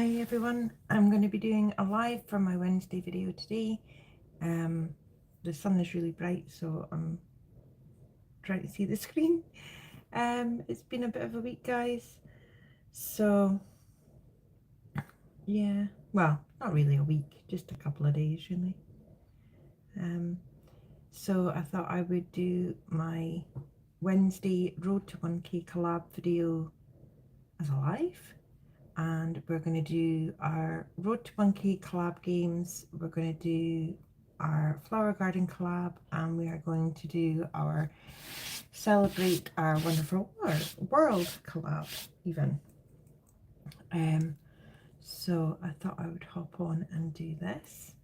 Hi everyone, I'm going to be doing a live for my Wednesday video today. The sun is really bright, so I'm trying to see the screen. It's been a bit of a week, guys, so yeah, well, not really a week, just a couple of days really. So I thought I would do my Wednesday Road to 1K collab video as a live. And we're going to do our Road to 1K collab games, we're going to do our flower garden collab, and we are going to do our celebrate our wonderful world collab even. So I thought I would hop on and do this.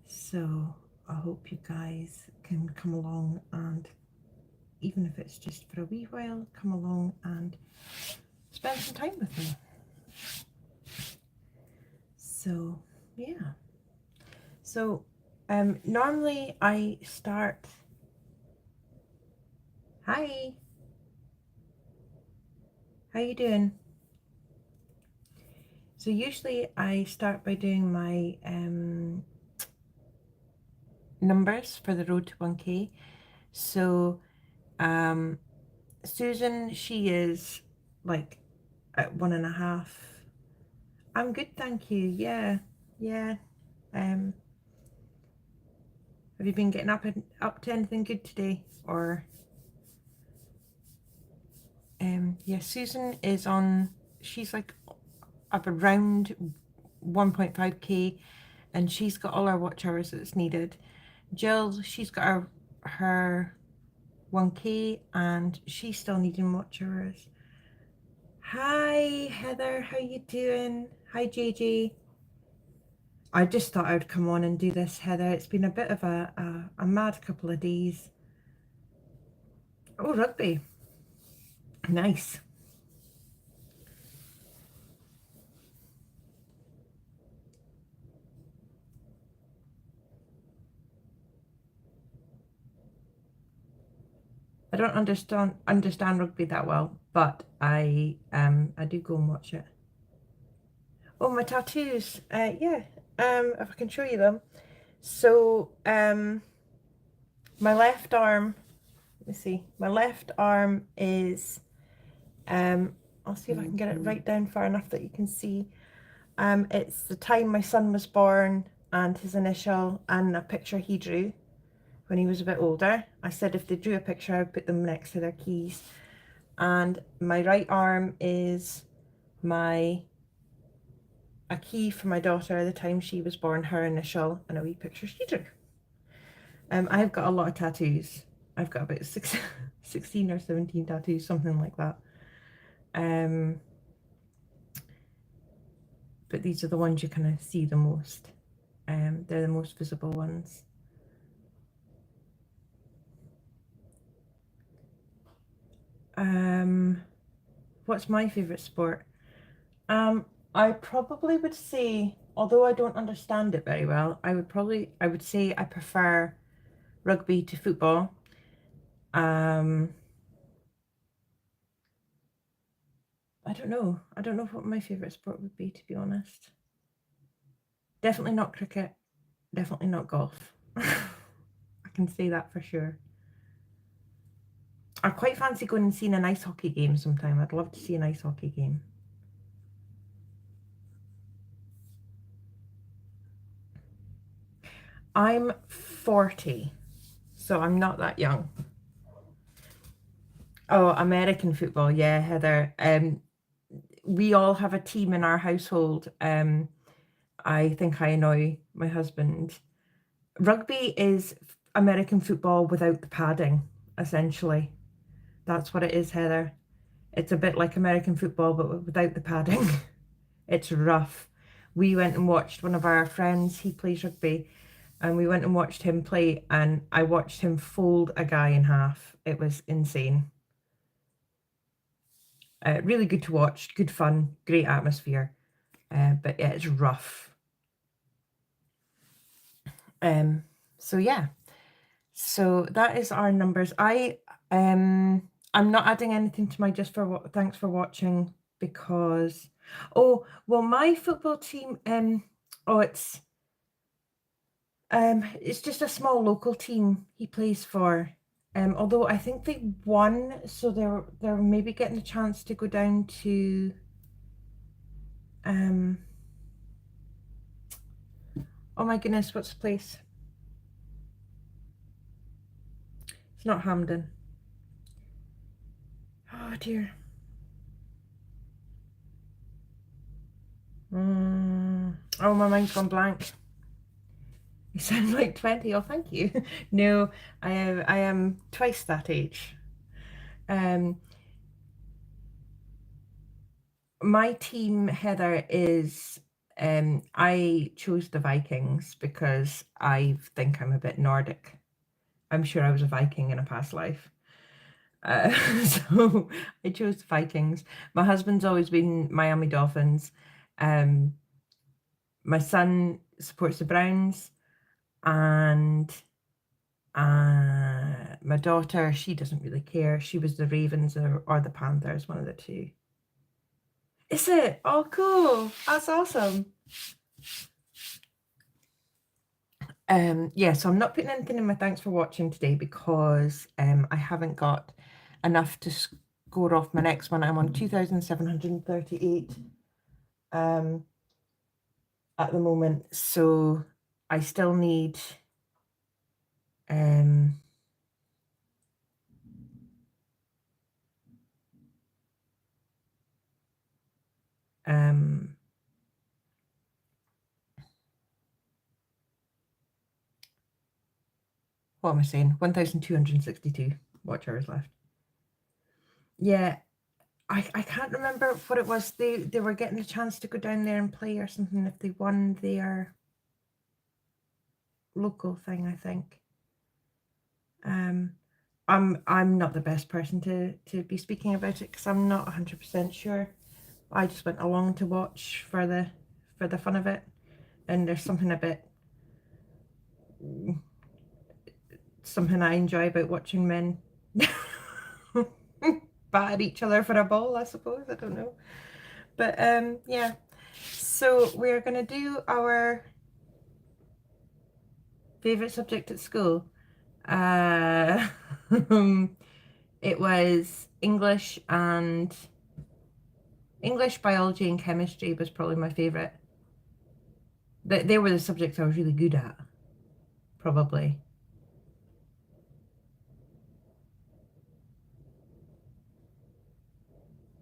So I hope you guys can come along, and even if it's just for a wee while, come along and spend some time with me. So yeah, so normally I start, hi, how you doing? So usually I start by doing my numbers for the Road to 1K. So Susan, she is like at 1.5. I'm good, thank you. Yeah. Have you been getting up to anything good today? Or yeah, Susan is on, she's like up around 1.5k, and she's got all our watch hours that's needed. Jill, she's got her 1k and she's still needing watch hours. Hi Heather, how you doing? Hi JJ. I just thought I would come on and do this, Heather. It's been a bit of a mad couple of days. Oh, rugby. Nice. I don't understand rugby that well, but I do go and watch it. Oh, my tattoos. Yeah. If I can show you them. So my left arm, let me see. My left arm is I'll see if I can get it right down far enough that you can see. It's the time my son was born and his initial and a picture he drew when he was a bit older. I said if they drew a picture, I'd put them next to their keys. And my right arm is a key for my daughter the time she was born, her initial, and a wee picture she drew. I've got a lot of tattoos. I've got about 16 or 17 tattoos, something like that. But these are the ones you kind of see the most. They're the most visible ones. What's my favourite sport? I probably would say, although I don't understand it very well, I would say I prefer rugby to football. I don't know. I don't know what my favourite sport would be, to be honest. Definitely not cricket. Definitely not golf. I can say that for sure. I quite fancy going and seeing an ice hockey game sometime. I'd love to see an ice hockey game. I'm 40, so I'm not that young. Oh, American football, yeah, Heather. We all have a team in our household. I think I annoy my husband. Rugby is American football without the padding, essentially. That's what it is, Heather. It's a bit like American football, but without the padding. It's rough. We went and watched one of our friends, he plays rugby, and we went and watched him play, and I watched him fold a guy in half. It was insane. Really good to watch, good fun, great atmosphere, but yeah, it's rough. So yeah, so that is our numbers. I'm not adding anything to my thanks for watching because, oh, well, my football team, oh, it's just a small local team he plays for. Although I think they won, so they're maybe getting a chance to go down to oh my goodness, what's the place? It's not Hampden. Oh dear. Oh, my mind's gone blank. You sound like 20. Oh, thank you. No, I am twice that age. My team, Heather, is I chose the Vikings because I think I'm a bit Nordic. I'm sure I was a Viking in a past life. So I chose the Vikings. My husband's always been Miami Dolphins. My son supports the Browns, and my daughter, she doesn't really care. She was the Ravens or the Panthers, one of the two. Is it? Oh, cool. That's awesome. Yeah, so I'm not putting anything in my thanks for watching today because I haven't got enough to score off my next one. I'm on 2,738 at the moment, so I still need what am I saying? 1,262 watch hours left. Yeah, I can't remember what it was. They were getting a chance to go down there and play or something if they won their local thing, I think. I'm not the best person to be speaking about it because I'm not 100% sure. I just went along to watch for the fun of it, and there's something I enjoy about watching men bat at each other for a ball, I suppose. I don't know, but yeah. So we're gonna do our favorite subject at school. It was English, biology, and chemistry was probably my favorite. They were the subjects I was really good at, probably.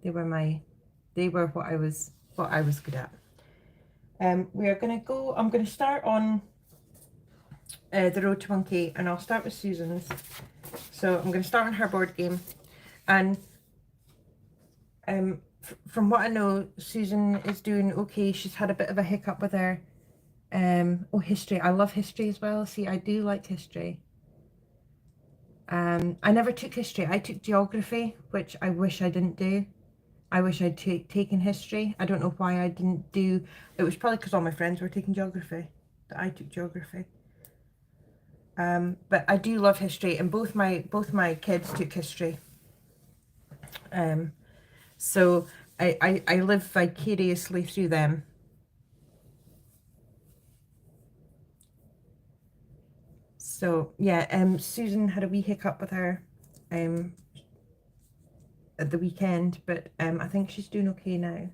They were what I was good at. We are gonna go. I'm gonna start on the road to 1K, and I'll start with Susan's. So I'm gonna start on her board game, and from what I know, Susan is doing okay. She's had a bit of a hiccup with her history. I love history as well. See, I do like history. I never took history. I took geography, which I wish I didn't do. I wish I'd taken history. I don't know why I didn't do. It was probably because all my friends were taking geography that I took geography. But I do love history, and both my kids took history. So I live vicariously through them. So yeah, Susan had a wee hiccup with her at the weekend, but I think she's doing okay now.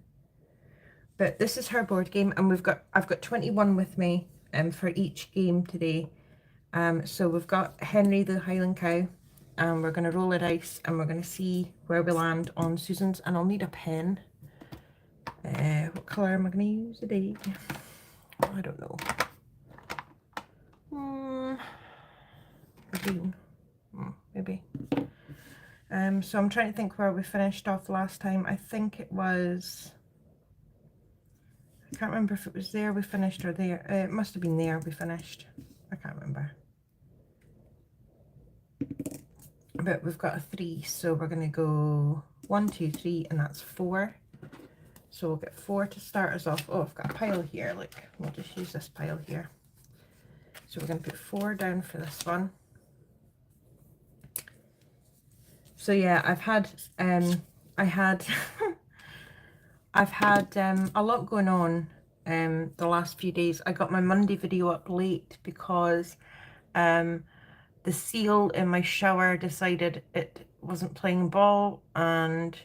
But this is her board game, and I've got 21 with me for each game today. So we've got Henry the Highland Cow, and we're going to roll a dice, and we're going to see where we land on Susan's, and I'll need a pen. What colour am I going to use today? I don't know. Green. Maybe. So I'm trying to think where we finished off last time. I think it was... I can't remember if it was there we finished or there. It must have been there we finished. I can't remember. But we've got a 3, so we're going to go 1, 2, 3, and that's 4. So we'll get 4 to start us off. Oh, I've got a pile here. Look, we'll just use this pile here. So we're going to put 4 down for this one. So yeah, I had I've had a lot going on the last few days. I got my Monday video up late because the seal in my shower decided it wasn't playing ball, and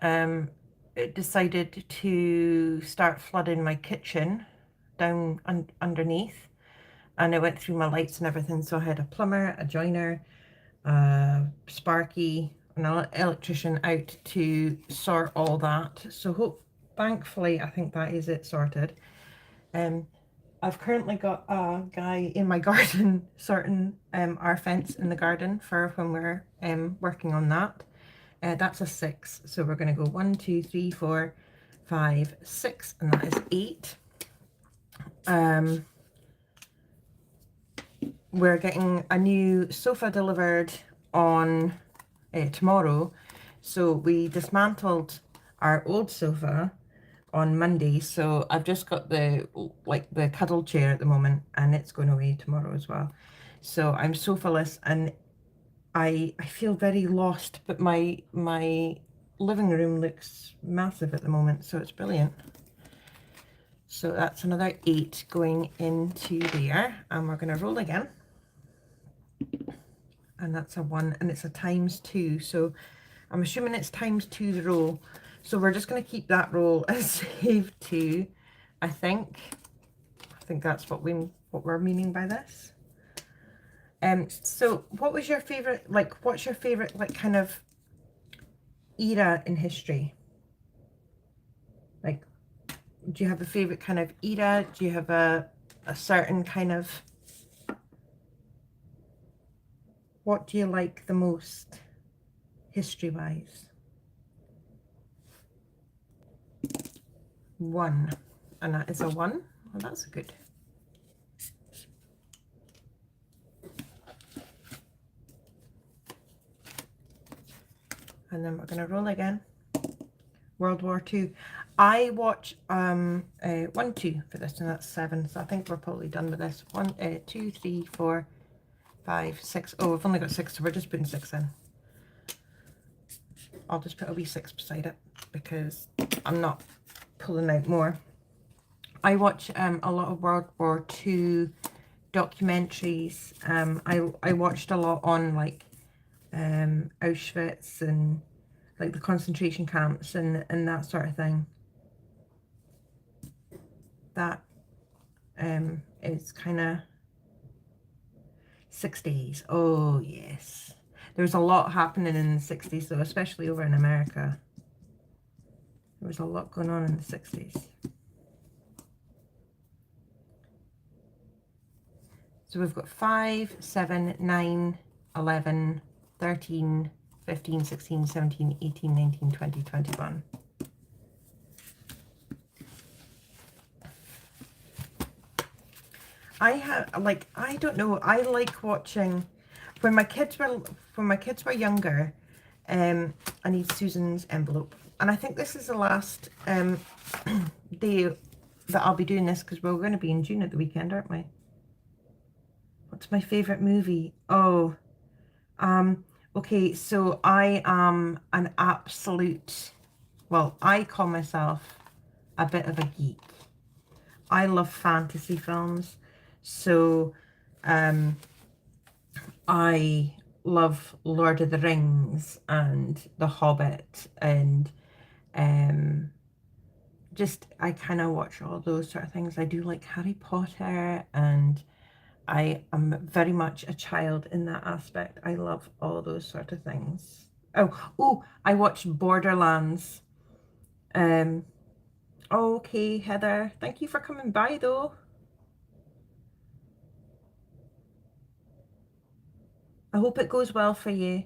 it decided to start flooding my kitchen down underneath, and it went through my lights and everything. So I had a plumber, a joiner, Sparky, an electrician out to sort all that. So thankfully, I think that is it sorted. I've currently got a guy in my garden sorting our fence in the garden for when we're working on that. That's a 6, so we're going to go 1, 2, 3, 4, 5, 6, and that is 8. We're getting a new sofa delivered on tomorrow. So we dismantled our old sofa on Monday, so I've just got the cuddle chair at the moment, and it's going away tomorrow as well. So I'm sofaless, and I feel very lost, but my living room looks massive at the moment, so it's brilliant. So that's another 8 going into there, and we're going to roll again. And that's a 1, and it's a ×2, so I'm assuming it's ×2 the roll. So we're just going to keep that roll as save 2. I think that's what we're meaning by this. So what was your favorite, what's your favorite kind of era in history? Like, do you have a favorite kind of era? Do you have a certain kind of, what do you like the most history-wise? 1, and that is a 1. Well, that's good. And then we're going to roll again. World War II. I watch 1, 2 for this, and that's 7. So I think we're probably done with this. 1, 2, 3, 4, 5, 6. Oh, we've only got 6, so we're just putting 6 in. I'll just put a wee 6 beside it because I'm not pulling out more. I watch a lot of World War II documentaries. I watched a lot on Auschwitz and the concentration camps and that sort of thing. That is kind of 60s. Oh yes, there's a lot happening in the 60s though, especially over in America. There was a lot going on in the 60s. So we've got 5, 7, 9, 11, 13, 15, 16, 17, 18, 19, 20, 21. I don't know, I like watching when my kids were younger. I need Susan's envelope, and I think this is the last day that I'll be doing this, because we're going to be in June at the weekend, aren't we? What's my favorite movie? Oh, okay, so I am an absolute, well, I call myself a bit of a geek. I love fantasy films. So I love Lord of the Rings and The Hobbit, and just I kind of watch all those sort of things. I do like Harry Potter, and I am very much a child in that aspect. I love all those sort of things. Oh, I watched Borderlands. Okay, Heather, thank you for coming by though. I hope it goes well for you.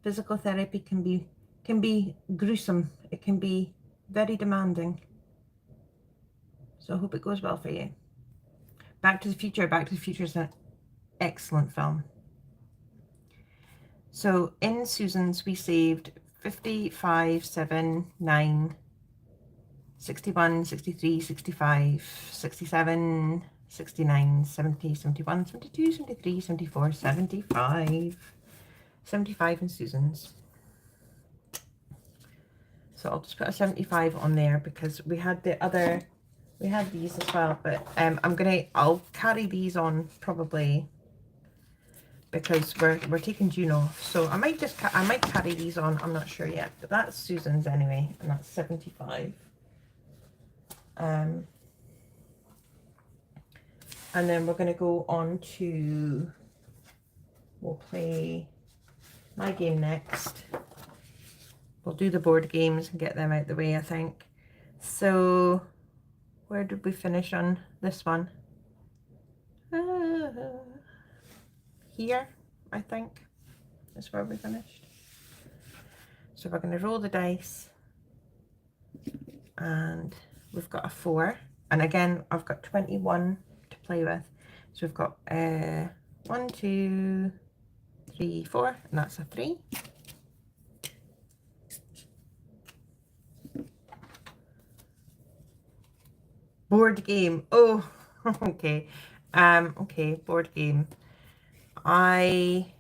Physical therapy can be gruesome. It can be very demanding. So I hope it goes well for you. Back to the Future. Back to the Future is an excellent film. So in Susan's we saved 55, 7, 9, 61, 63, 65, 67, 69, 70, 71, 72, 73, 74, 75. 75 in Susan's. So I'll just put a 75 on there because we had the other, we had these as well, but I'll carry these on probably because we're taking June off. So I might carry these on, I'm not sure yet, but that's Susan's anyway, and that's 75. And then we're going to go on to, we'll play my game next. We'll do the board games and get them out the way, I think. So, where did we finish on this one? Here, I think, is where we finished. So we're going to roll the dice. And we've got a 4. And again, I've got 21 to play with. So we've got 1, 2, 3, 4, and that's a 3. Board game. Oh, okay. Okay, board game. I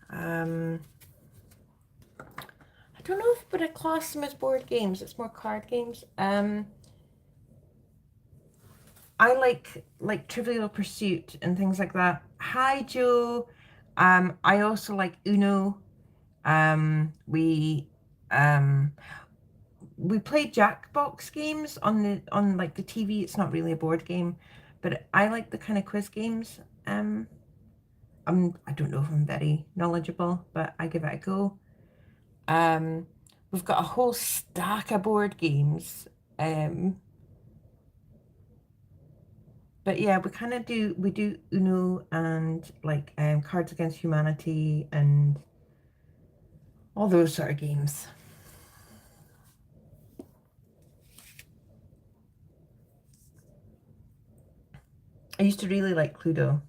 don't know if I would class them as board games. It's more card games. I like Trivial Pursuit and things like that. Hi, Joe. I also like Uno. We play Jackbox games on like the TV. It's not really a board game, but I like the kind of quiz games. I don't know if I'm very knowledgeable, but I give it a go. We've got a whole stack of board games. But yeah, we do Uno and like Cards Against Humanity and all those sort of games. I used to really like Cluedo.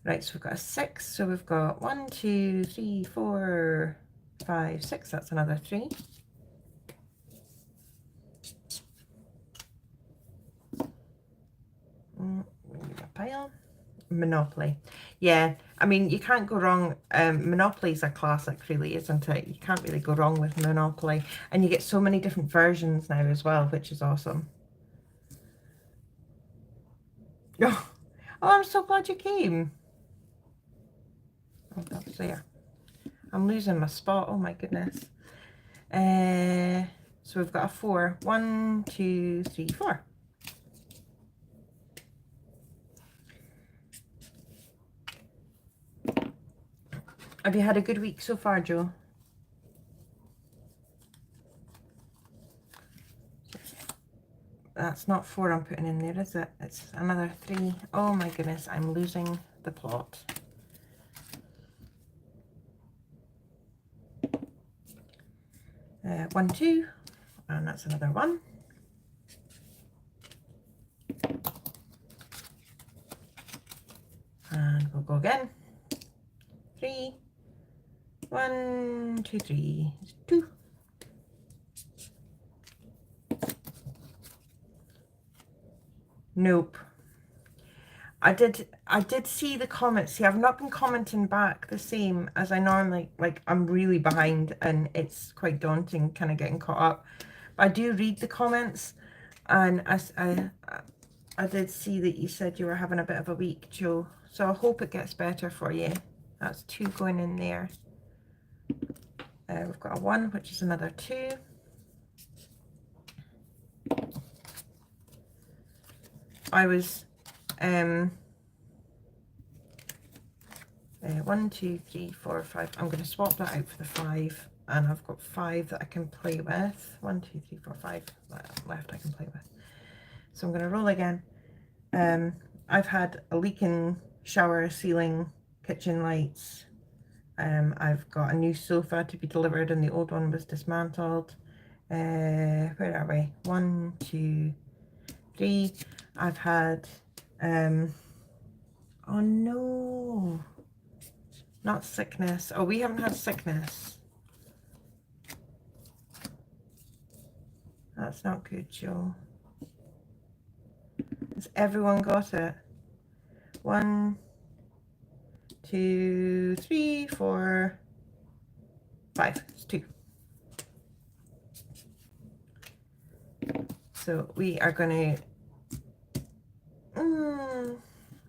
Right, so we've got a 6. So we've got 1, 2, 3, 4, 5, 6. That's another 3. A pile. Monopoly. Yeah, I mean, you can't go wrong. Monopoly's a classic, really, isn't it? You can't really go wrong with Monopoly. And you get so many different versions now as well, which is awesome. Oh, I'm so glad you came. Oh, that was there. I'm losing my spot. Oh, my goodness. So we've got a 4. 1, 2, 3, 4. Have you had a good week so far, Joe? That's not 4 I'm putting in there, is it? It's another 3. Oh my goodness, I'm losing the plot. One, 2, and that's another 1. And we'll go again. 3. 1, 2, 3, 2. Nope. I did see the comments. See, I've not been commenting back the same as I normally, like, I'm really behind and it's quite daunting kind of getting caught up. But I do read the comments, and I did see that you said you were having a bit of a week, Joe. So I hope it gets better for you. That's 2 going in there. We've got a 1, which is another 2. I was 1, 2, 3, 4, 5. I'm going to swap that out for the 5, and I've got 5 that I can play with. 1, 2, 3, 4, 5 left I can play with. So I'm going to roll again. I've had a leaking shower, ceiling, kitchen lights. I've got a new sofa to be delivered, and the old one was dismantled. Where are we? 1, 2, 3. I've had oh no, not sickness. Oh, we haven't had sickness. That's not good, Joe. Has everyone got it? 1, 2, 3, 4, 5. It's 2. So we are going to,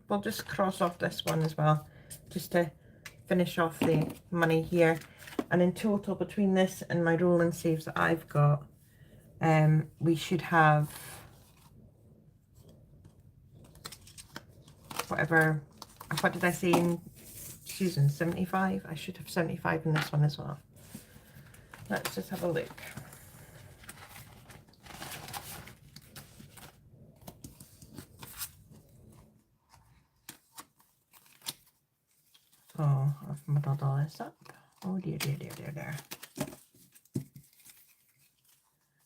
we'll just cross off this one as well, just to finish off the money here. And in total, between this and my roll and saves that I've got, we should have whatever, what did I say in Susan, 75? I should have 75 in this one as well. Let's just have a look. Oh, I've muddled all this up. Oh dear, dear, dear, dear, dear.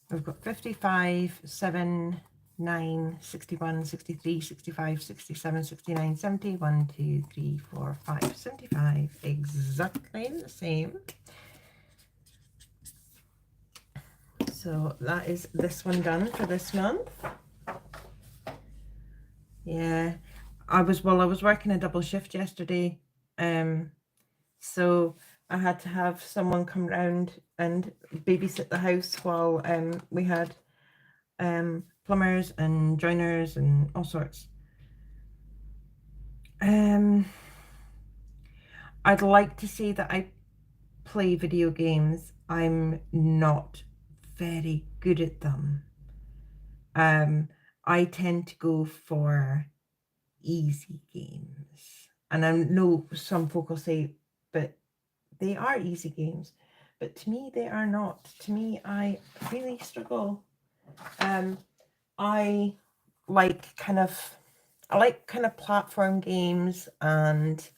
We've got 55, 7, 9, 61, 63, 65, 67, 69, 70, 1, 2, 3, 4, 5, 75. Exactly the same. So that is this one done for this month. Yeah, I was working a double shift yesterday. So I had to have someone come round and babysit the house while we had plumbers and joiners and all sorts. I'd like to say that I play video games. I'm not very good at them. I tend to go for easy games. And I know some folk will say, but they are easy games. But to me, they are not. To me, I really struggle. I like kind of platform games, and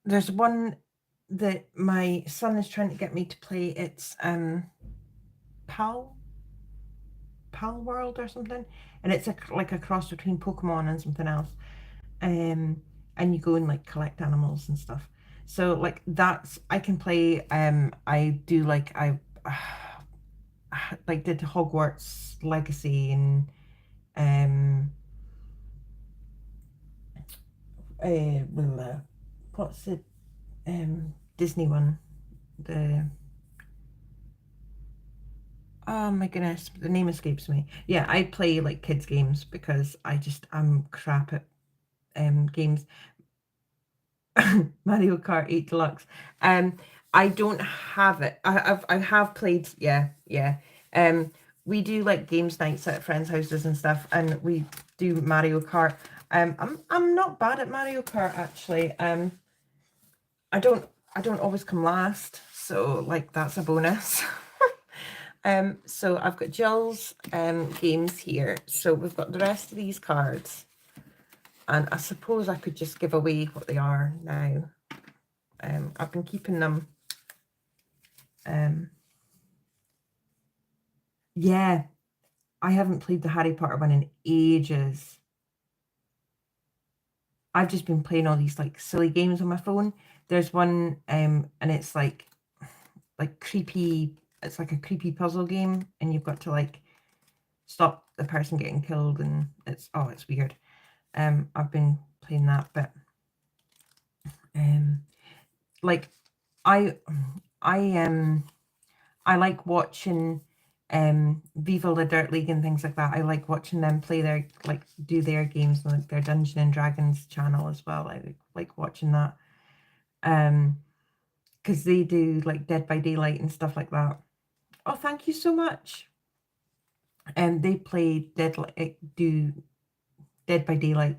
there's one that my son is trying to get me to play. It's Pal World or something, and it's like a cross between Pokemon and something else. And you go and like collect animals and stuff. So like that's, I can play. I do like I like did Hogwarts Legacy and what's the Disney one? Oh my goodness, the name escapes me. Yeah, I play like kids games because I'm crap at games. Mario Kart 8 Deluxe. I don't have it. I have played, yeah. We do like games nights at friends' houses and stuff, and we do Mario Kart. I'm not bad at Mario Kart actually. I don't always come last, so like that's a bonus. So I've got Jill's games here. So we've got the rest of these cards. And I suppose I could just give away what they are now. I've been keeping them. Yeah, I haven't played the Harry Potter one in ages. I've just been playing all these like silly games on my phone. There's one, and it's like creepy. It's like a creepy puzzle game, and you've got to like stop the person getting killed, and it's weird. I've been playing that, but like I like watching Viva La Dirt League and things like that. I like watching them play their do their games, like their Dungeons and Dragons channel as well. I like watching that because they do like Dead by Daylight and stuff like that. Oh, thank you so much. And they play Dead by Daylight,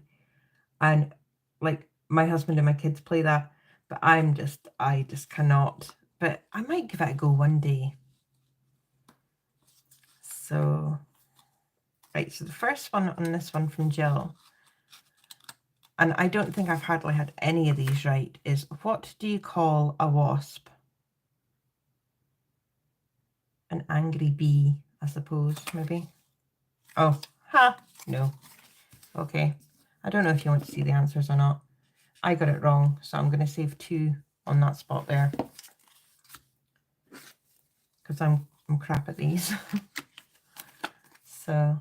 and like my husband and my kids play that, but I just cannot. But I might give it a go one day. So, right, so the first one on this one from Jill, and I don't think I've hardly had any of these right, is what do you call a wasp? An angry bee, I suppose, maybe. Oh, no. Okay. I don't know if you want to see the answers or not. I got it wrong, so I'm going to save 2 on that spot there. because I'm crap at these. So,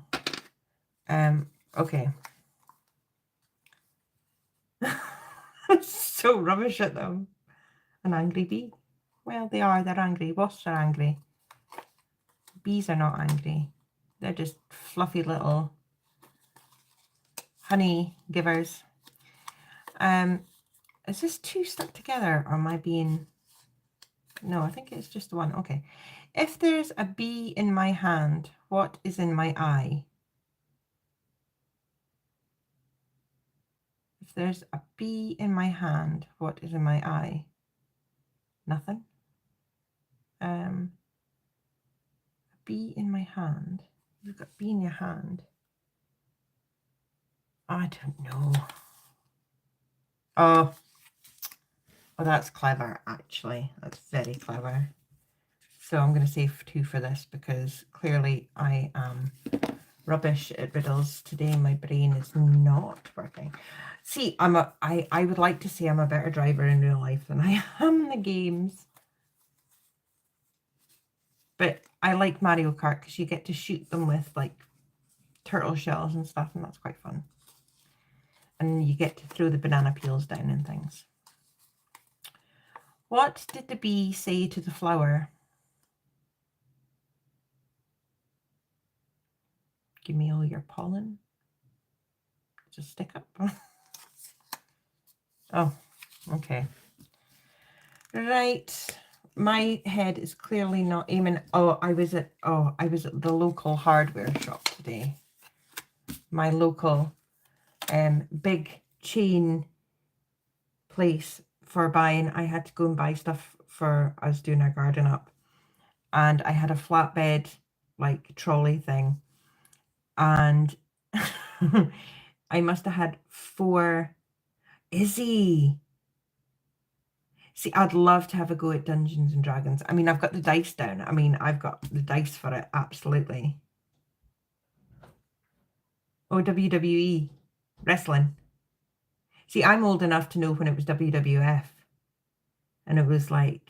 okay. I'm so rubbish at them. An angry bee. Well, they're angry. Wasps are angry. Bees are not angry. They're just fluffy little honey givers. Is this two stuck together, or am I being... No, I think it's just the one. Okay. If there's a bee in my hand, what is in my eye? If there's a bee in my hand, what is in my eye? Nothing. A bee in my hand. You've got a bee in your hand. I don't know. Oh, that's clever, actually. That's very clever. So I'm going to say 2 for this, because clearly I am rubbish at riddles today. My brain is not working. See, I would like to say I'm a better driver in real life than I am in the games. But I like Mario Kart because you get to shoot them with like turtle shells and stuff, and that's quite fun. And you get to throw the banana peels down and things. What did the bee say to the flower? Give me all your pollen. Just stick up. Oh, okay. Right. My head is clearly not aiming. Oh, I was at the local hardware shop today. My local big chain place for buying. I had to go and buy stuff for us doing our garden up. And I had a flatbed like trolley thing. And I must have had 4. Izzy. See, I'd love to have a go at Dungeons and Dragons. I mean, I've got the dice down. I mean, I've got the dice for it, absolutely. Oh, WWE. Wrestling. See, I'm old enough to know when it was WWF. And it was like...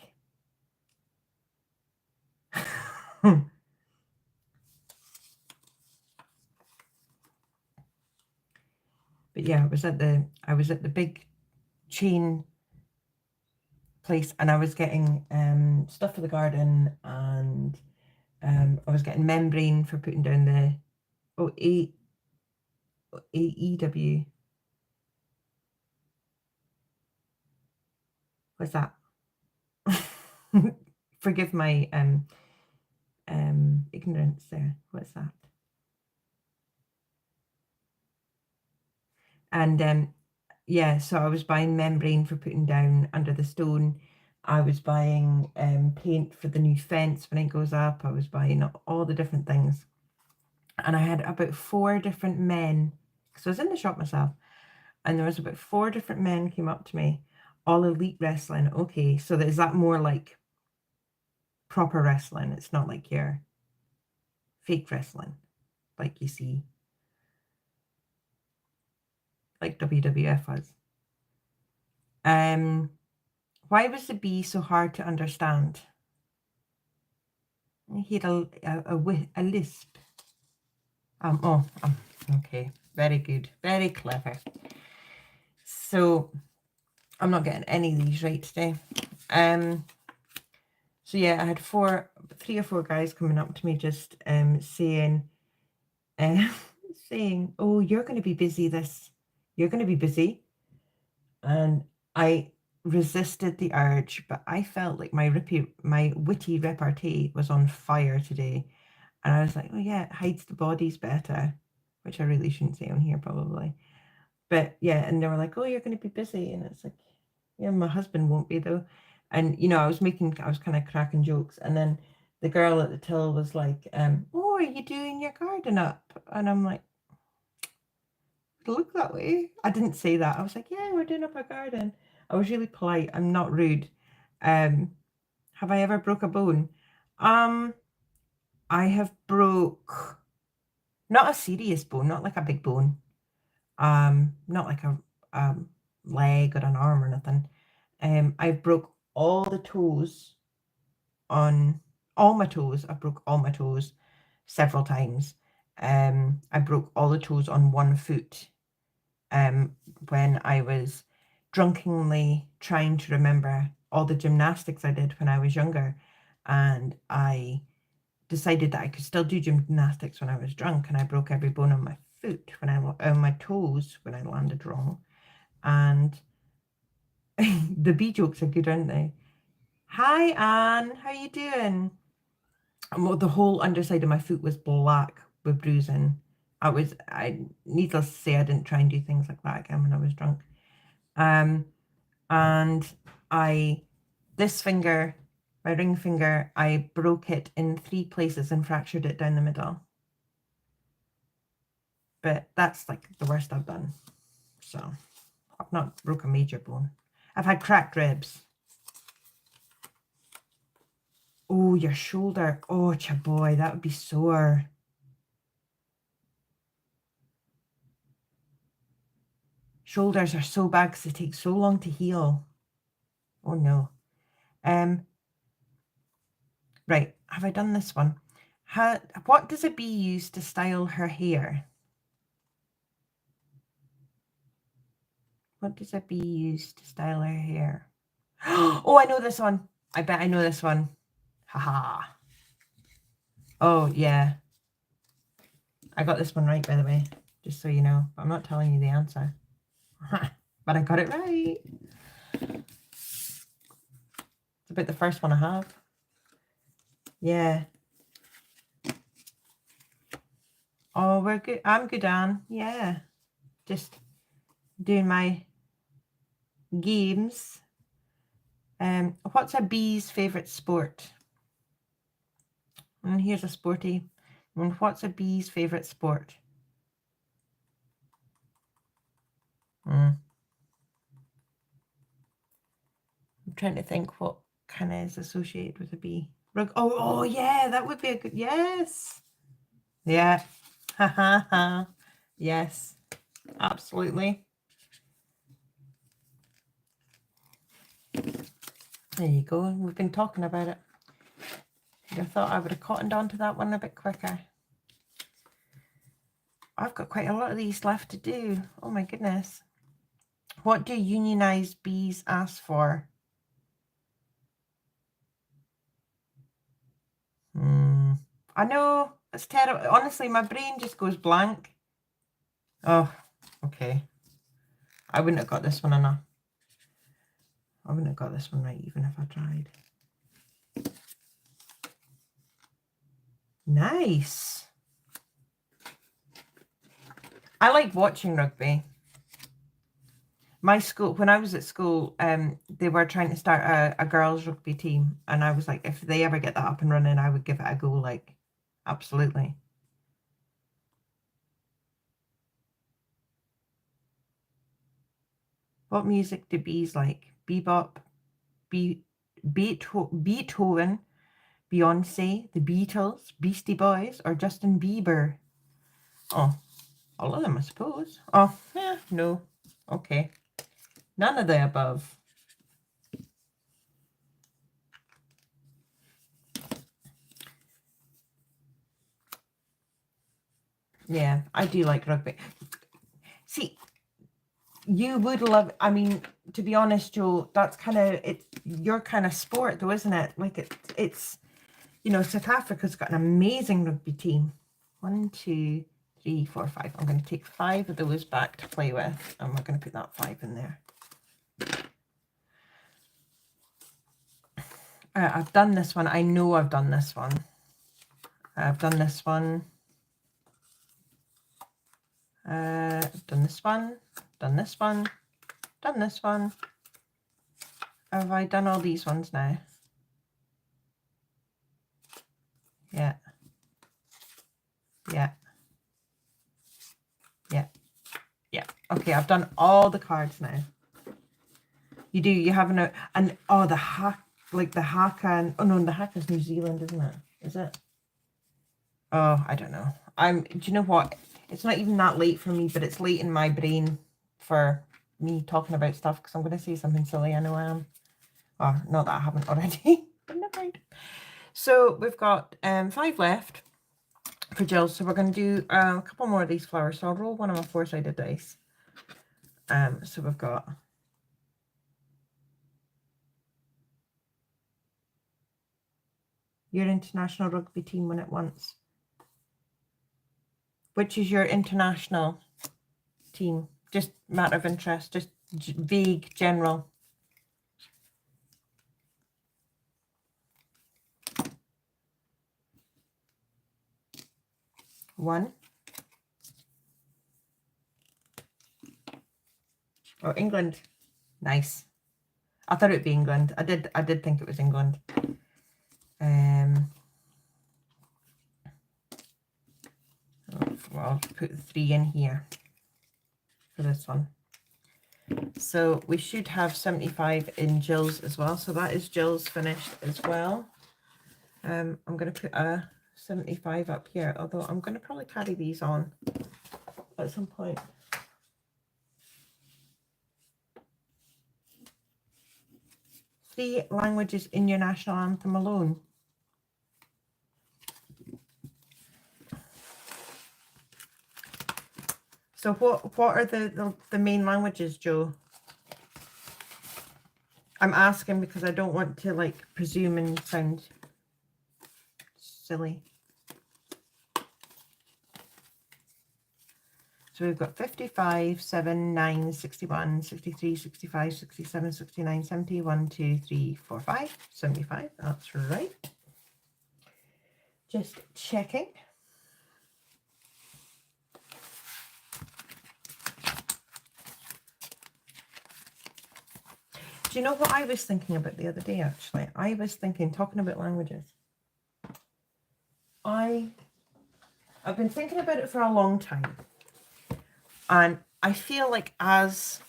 But yeah, I was at the big chain place, and I was getting stuff for the garden, and I was getting membrane for putting down the AEW. What's that? Forgive my ignorance there. What's that? And yeah, so I was buying membrane for putting down under the stone. I was buying paint for the new fence when it goes up. I was buying all the different things. And I had about 4 different men, because I was in the shop myself, and there was about 4 different men came up to me, all elite wrestling. Okay, so is that more like proper wrestling? It's not like your fake wrestling, like you see, like WWF was. Why was the bee so hard to understand? He had a lisp. Okay, very good, very clever. So I'm not getting any of these right today. So yeah, I had 3 or 4 guys coming up to me just saying, oh, you're going to be busy you're going to be busy. And I resisted the urge, but I felt like my witty repartee was on fire today. And I was like, oh yeah, it hides the bodies better, which I really shouldn't say on here probably. But yeah, and they were like, oh, you're going to be busy. And it's like, yeah, my husband won't be though. And, you know, I was kind of cracking jokes. And then the girl at the till was like, oh, are you doing your garden up? And I'm like, look that way. I didn't say that. I was like, yeah, we're doing up our garden. I was really polite. I'm not rude. Have I ever broke a bone? I have broke, not a serious bone, not like a big bone. Not like a leg or an arm or nothing. I broke all the toes on all my toes. I broke all my toes several times. I broke all the toes on one foot when I was drunkenly trying to remember all the gymnastics I did when I was younger. And I decided that I could still do gymnastics when I was drunk, and I broke every bone on my foot on my toes when I landed wrong. And the bee jokes are good, aren't they? Hi, Anne. How you doing? Well, the whole underside of my foot was black with bruising. Needless to say, I didn't try and do things like that again when I was drunk. And this finger, my ring finger, I broke it in 3 places and fractured it down the middle. But that's like the worst I've done. So I've not broke a major bone. I've had cracked ribs. Oh, your shoulder. Oh, chaboy, that would be sore. Shoulders are so bad because they take so long to heal. Oh no. Right, have I done this one? What does a bee use to style her hair? What does a bee use to style her hair? Oh, I know this one. I bet I know this one. Haha. Oh, yeah. I got this one right, by the way, just so you know. I'm not telling you the answer. But I got it right. It's about the first one I have. Yeah. Oh, we're good. I'm good, Anne. Yeah. Just doing my games. What's a bee's favourite sport? And here's a sporty. And what's a bee's favourite sport? I'm trying to think what kind of is associated with a bee. Oh, yeah, that would be a good, yes. Yeah. Ha ha ha. Yes, absolutely. There you go. We've been talking about it. I thought I would have cottoned on to that one a bit quicker. I've got quite a lot of these left to do. Oh my goodness. What do unionized bees ask for? I know, it's terrible. Honestly, my brain just goes blank. Oh, okay. I wouldn't have got this one enough. I wouldn't have got this one right even if I tried. Nice. I like watching rugby. My school, when I was at school, they were trying to start a girls' rugby team. And I was like, if they ever get that up and running, I would give it a go, like, absolutely. What music do bees like? Bebop, Beethoven, Beyonce, the Beatles, Beastie Boys, or Justin Bieber? Oh, all of them, I suppose. Oh, yeah, no. Okay. None of the above. Yeah, I do like rugby. See, you would love, I mean, to be honest, Joe, that's kind of, it's your kind of sport though, isn't it? Like it's, you know, South Africa's got an amazing rugby team. 1, 2, 3, 4, 5. I'm going to take 5 of those back to play with, and we're going to put that 5 in there. I've done this one. I know I've done this one. I've done this one. I've done this one. Done this one. Done this one. Have I done all these ones now? Yeah. Yeah. Yeah. Yeah. Okay, I've done all the cards now. You do, you have an, and oh, the hack, like the haka, oh no, the haka's New Zealand, isn't it? Is it? Oh, I don't know. Do you know what? It's not even that late for me, but it's late in my brain for me talking about stuff because I'm going to say something silly. I know I am. Oh, not that I haven't already. But never mind. So we've got 5 left for Jill. So we're going to do a couple more of these flowers. So I'll roll one of my 4-sided dice. So we've got your international rugby team won it once. Which is your international team? Just matter of interest, just vague, general. One. Oh, England. Nice. I thought it'd be England. I did think it was England. Well, I'll put 3 in here for this one. So we should have 75 in Jill's as well. So that is Jill's finished as well. I'm going to put a 75 up here, although I'm going to probably carry these on at some point. Three languages in your national anthem alone. So what are the main languages, Joe? I'm asking because I don't want to like presume and sound silly. So we've got 55, 7, 9, 61, 63, 65, 67, 69, 70, 1, 2, 3, 4, 5, 75. That's right. Just checking. Do you know what I was thinking about the other day, actually? I was thinking, talking about languages. I've been thinking about it for a long time. And I feel like as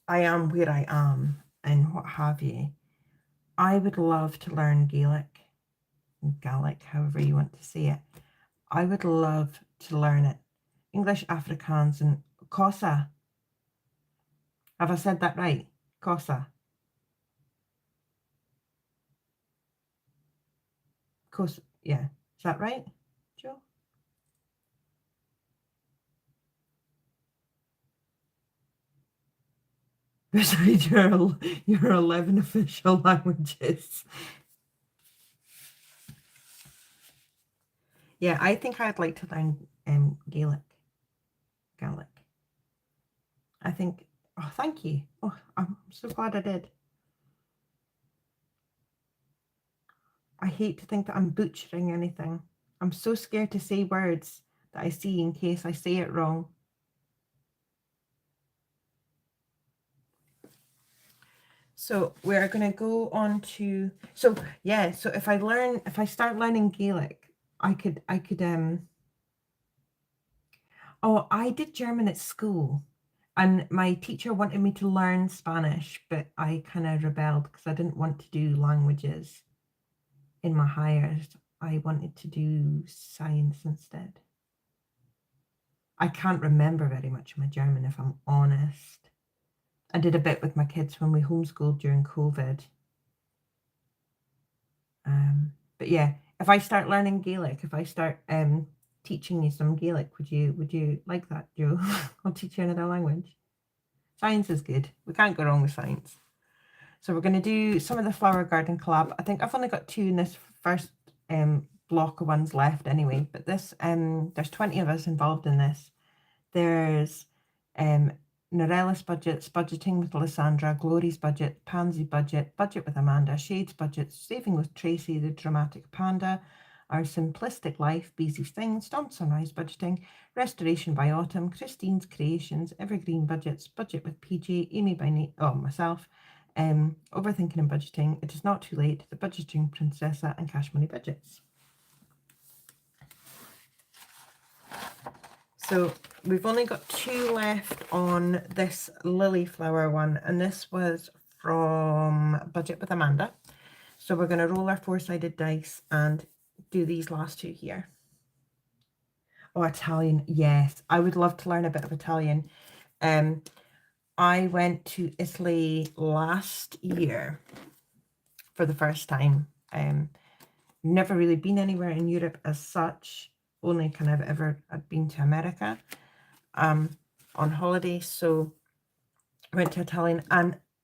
I am where I am and what have you, I would love to learn Gaelic, however you want to say it. I would love to learn it. English, Afrikaans, and Xhosa. Have I said that right? Xhosa. Xhosa, yeah. Is that right, Joe? Besides your 11 official languages. Yeah, I think I'd like to learn Gaelic. I think, oh, thank you. Oh, I'm so glad I did. I hate to think that I'm butchering anything. I'm so scared to say words that I see in case I say it wrong. So we're going to go on to, so yeah, so if I start learning Gaelic, I could, oh, I did German at school and my teacher wanted me to learn Spanish, but I kind of rebelled because I didn't want to do languages in my hires. I wanted to do science instead. I can't remember very much of my German, if I'm honest. I did a bit with my kids when we homeschooled during COVID. But yeah, if I start learning Gaelic, if I start teaching you some Gaelic, would you like that, Joe? I'll teach you another language. Science is good. We can't go wrong with science. So we're going to do some of the Flower Garden collab. I think I've only got 2 in this first block of ones left anyway, but this there's 20 of us involved in this. There's Norella's budgets, budgeting with Lysandra, Glory's budget, Pansy budget, budget with Amanda, Shade's budget, saving with Tracy, the dramatic panda, our simplistic life, Busy things, Storm Sunrise budgeting, restoration by autumn, Christine's creations, evergreen budgets, budget with PJ, Amy by myself, overthinking and budgeting, it is not too late, the budgeting princessa, and cash money budgets. So we've only got 2 left on this lily flower one, and this was from Budget with Amanda. So we're going to roll our 4-sided dice and do these last 2 here. Oh, Italian, yes. I would love to learn a bit of Italian. I went to Italy last year for the first time, Never really been anywhere in Europe as such, only kind of ever I'd been to America on holiday. So I went to Italian,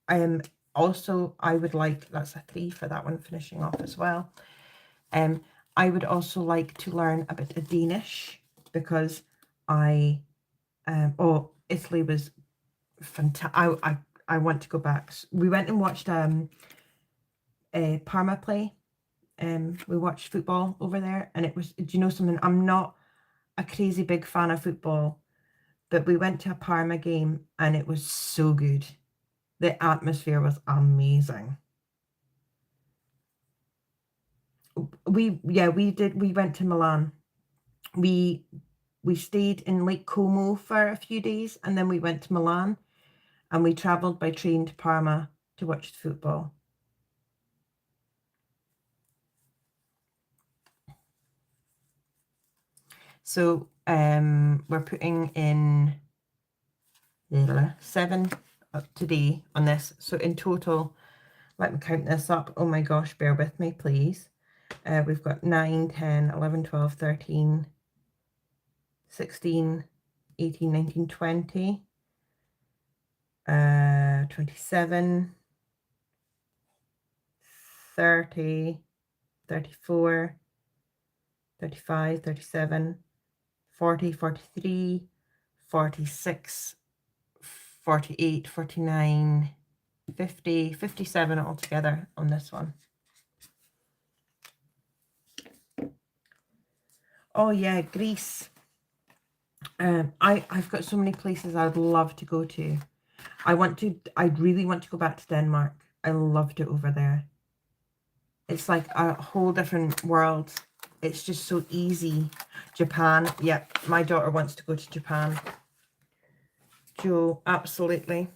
and also I would like, that's a 3 for that one, finishing off as well. I would also like to learn a bit of Danish, because Italy was fantastic. I want to go back. We went and watched a Parma play. We watched football over there, and it was, do you know something? I'm not a crazy big fan of football, but we went to a Parma game and it was so good. The atmosphere was amazing. We went to Milan. We stayed in Lake Como for a few days, and then we went to Milan, and we traveled by train to Parma to watch the football. So we're putting in 7 today on this. So in total, let me count this up. Oh my gosh, bear with me, please. We've got 9, 10, 11, 12, 13, 16, 18, 19, 20, 27, 30, 34, 35, 37, 40, 43, 46, 48, 49, 50, 57 altogether on this one. Oh yeah, Greece. I've got so many places I'd love to go to. I really want to go back to Denmark. I loved it over there. It's like a whole different world. It's just so easy. Japan, yep, my daughter wants to go to Japan. Joe, absolutely.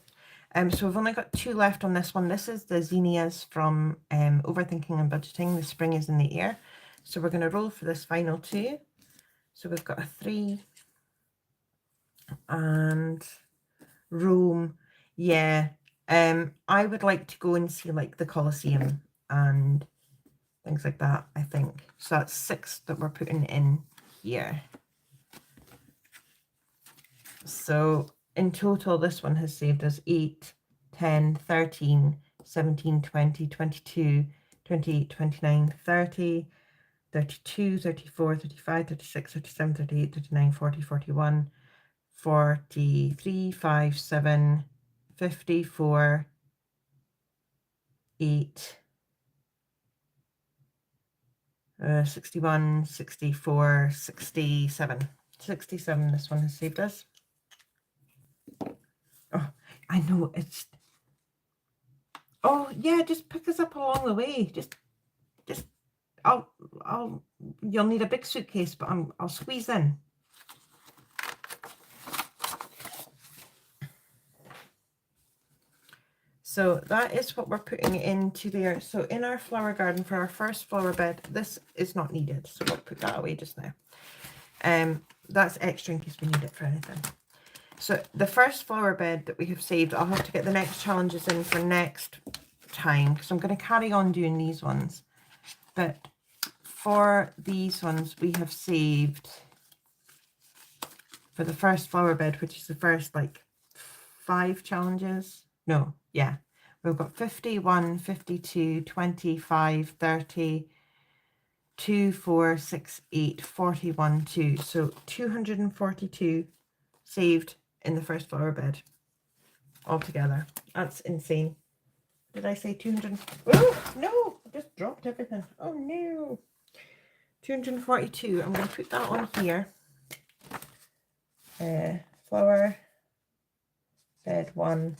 So we've only got 2 left on this one. This is the zinnias from Overthinking and Budgeting. The spring is in the air. So we're going to roll for this final 2. So we've got a 3 and Rome. Yeah. I would like to go and see like the Colosseum and things like that, I think. So that's 6 that we're putting in here. So in total, this one has saved us 8, 10, 13, 17, 20, 22, 28, 29, 30, 32, 34, 35, 36, 37, 38, 39, 40, 41, 43, 5, 7, 54, 8, 61, 64, 67. 67 this one has saved us. Oh, I know, it's... Oh, yeah, just pick us up along the way. Just... You'll need a big suitcase, but I'll squeeze in. So that is what we're putting into there. So in our flower garden for our first flower bed, this is not needed. So we'll put that away just now. That's extra in case we need it for anything. So the first flower bed that we have saved, I'll have to get the next challenges in for next time, because I'm going to carry on doing these ones. But for these ones, we have saved for the first flower bed, which is the first like 5 challenges. No, yeah. We've got 51, 52, 25, 30, 2, 4, 6, 8, 41, 2. So 242 saved in the first flower bed altogether. That's insane. Did I say 200? Oh, no, I just dropped everything. Oh, no. 242. I'm going to put that on here. Flower bed 1,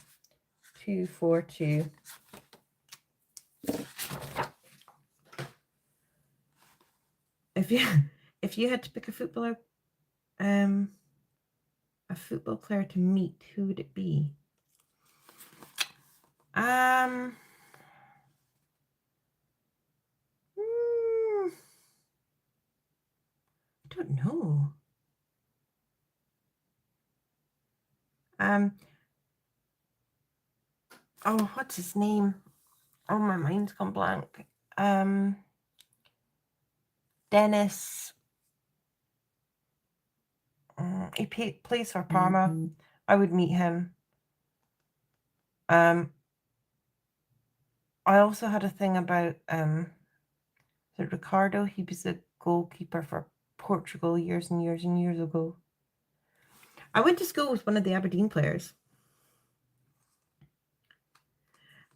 242. If you had to pick a football player to meet, who would it be? I don't know. Oh, what's his name? Oh, my mind's gone blank. Dennis, he plays for Parma. I would meet him. I also had a thing about Ricardo. He was a goalkeeper for Portugal years and years and years ago. I went to school with one of the Aberdeen players.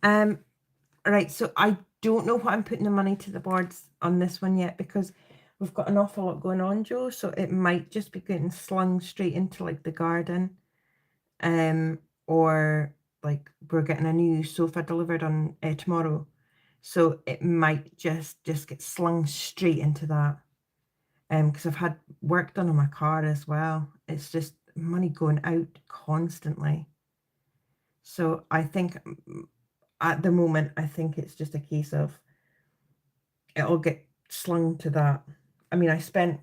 Right, so I don't know what I'm putting the money to the boards on this one yet, because we've got an awful lot going on, Joe, so it might just be getting slung straight into like the garden, or like we're getting a new sofa delivered on tomorrow, so it might just get slung straight into that, because I've had work done on my car as well. It's just money going out constantly, so I think at the moment, I think it's just a case of it'll get slung to that. I mean, I spent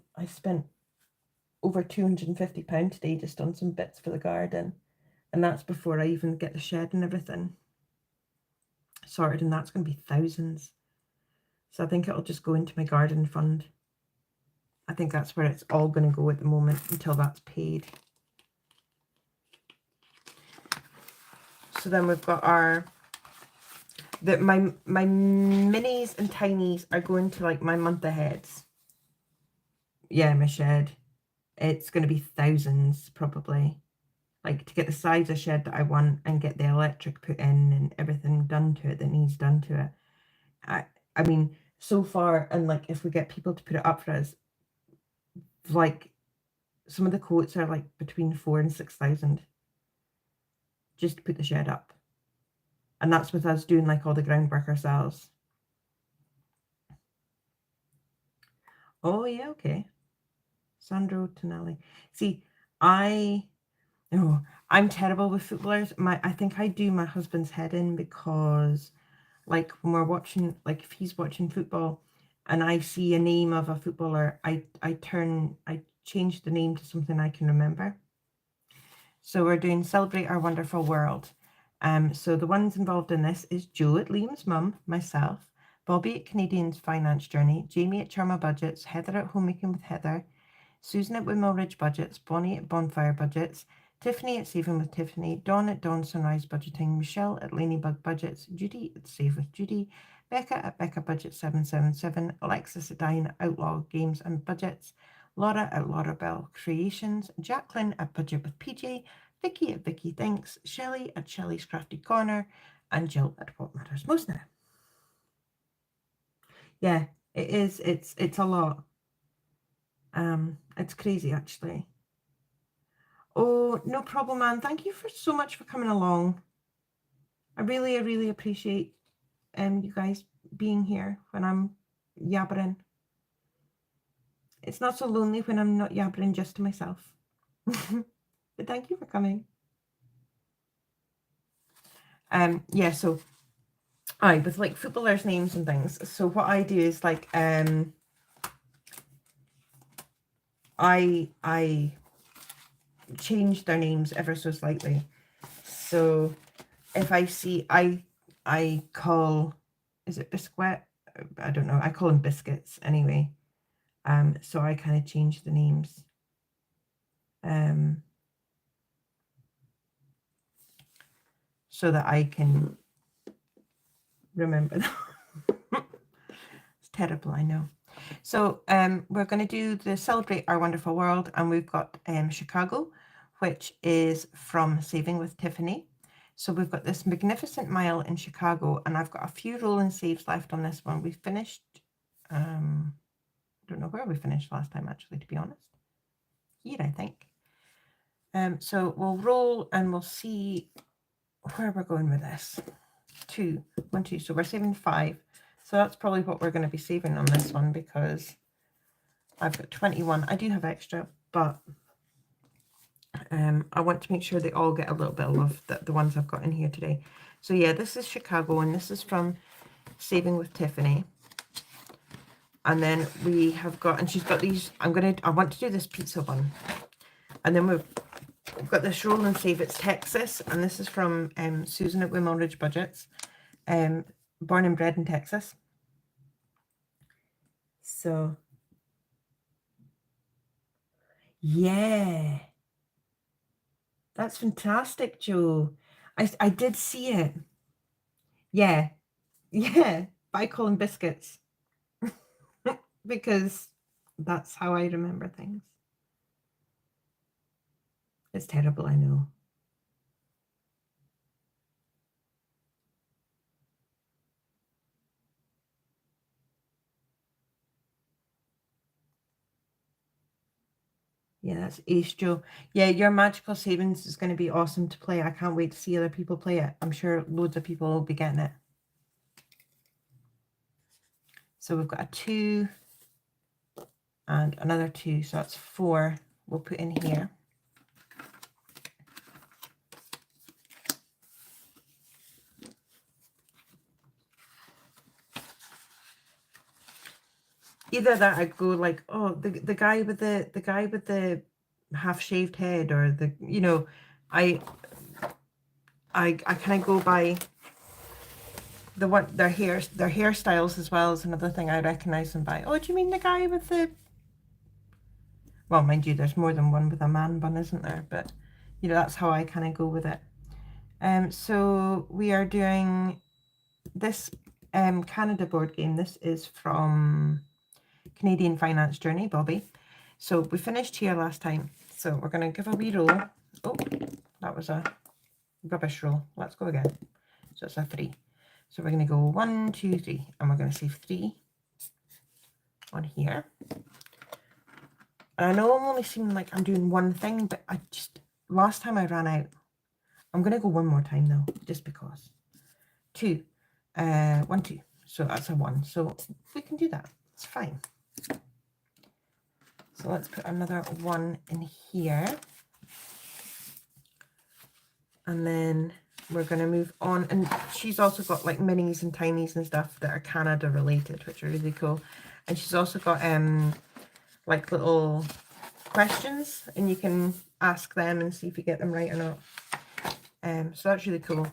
over £250 today just on some bits for the garden, and that's before I even get the shed and everything sorted, and that's going to be thousands. So I think it'll just go into my garden fund. I think that's where it's all going to go at the moment until that's paid. So then we've got our my minis and tinies are going to like my month aheads. Yeah, my shed. It's going to be thousands probably, like to get the size of shed that I want and get the electric put in and everything done to it that needs done to it. I mean, so far, and like if we get people to put it up for us, like some of the quotes are like between 4,000 and 6,000 just to put the shed up, and that's with us doing like all the groundwork ourselves. Oh yeah, okay. Sandro Tonelli. See, I'm terrible with footballers. I think I do my husband's head in, because like when we're watching, like if he's watching football and I see a name of a footballer, I change the name to something I can remember. So we're doing Celebrate Our Wonderful World. So the ones involved in this is Joe at Liam's mum, myself, Bobby at Canadian's Finance Journey, Jamie at Charma Budgets, Heather at Homemaking with Heather, Susan at Windmill Ridge Budgets, Bonnie at Bonfire Budgets, Tiffany at Saving with Tiffany, Dawn at Dawn Sunrise Budgeting, Michelle at Lanybug Budgets, Judy at Save with Judy, Becca at Becca Budget 777, Alexis at Diane Outlaw Games and Budgets, Laura at Laura Bell Creations, Jacqueline at Budget with PJ, Vicky at Vicky Thinks, Shelley at Shelley's Crafty Corner, and Jill at What Matters Most Now. Yeah, it is. It's a lot. It's crazy actually. Oh, no problem, man. Thank you so much for coming along. I really appreciate you guys being here when I'm yabbering. It's not so lonely when I'm not yabbering just to myself. But thank you for coming. Yeah, so with like footballers' names and things. So what I do is like I change their names ever so slightly. So if I see, I call, is it Biscuit? I don't know. I call them Biscuits anyway. So I kind of change the names. So that I can remember them. It's terrible, I know. So we're going to do the Celebrate Our Wonderful World, and we've got Chicago, which is from Saving with Tiffany. So we've got this magnificent mile in Chicago, and I've got a few roll-and saves left on this one. We finished, I don't know where we finished last time, actually, to be honest. Here, I think. So we'll roll and we'll see where we're going with this. 2, 1, 2. So we're saving 5. So that's probably what we're going to be saving on this one, because I've got 21. I do have extra, but I want to make sure they all get a little bit of love, the ones I've got in here today. So yeah, this is Chicago, and this is from Saving with Tiffany. And then we have got, and she's got these, I want to do this pizza one. And then we've got this roll and save, it's Texas, and this is from Susan at Windmill Ridge Budgets, born and bred in Texas. So, yeah, that's fantastic, Joe. I did see it. Yeah, yeah, by calling biscuits because that's how I remember things. It's terrible, I know. Yeah, that's ace, Joe. Yeah, your Magical Savings is going to be awesome to play. I can't wait to see other people play it. I'm sure loads of people will be getting it. So we've got a 2 and another 2, so that's 4 we'll put in here. Either that I go like, oh, the guy with the half shaved head, or the, you know, I kind of go by the one their hairstyles as well as another thing I recognize them by. Oh, do you mean the guy with the, well, mind you, there's more than one with a man bun, isn't there? But you know, that's how I kind of go with it. So we are doing this Canada board game. This is from Canadian Finance Journey, Bobby. So we finished here last time. So we're going to give a wee roll. Oh, that was a rubbish roll. Let's go again. So it's a 3. So we're going to go 1, 2, 3, and we're going to save 3 on here. And I know I'm only seeming like I'm doing one thing, but I just, last time I ran out. I'm going to go one more time though, just because. 2, 1, 2. So that's a 1. So we can do that. It's fine. So let's put another 1 in here. And then we're going to move on. And she's also got like minis and tinies and stuff that are Canada related, which are really cool. And she's also got like little questions, and you can ask them and see if you get them right or not. So that's really cool.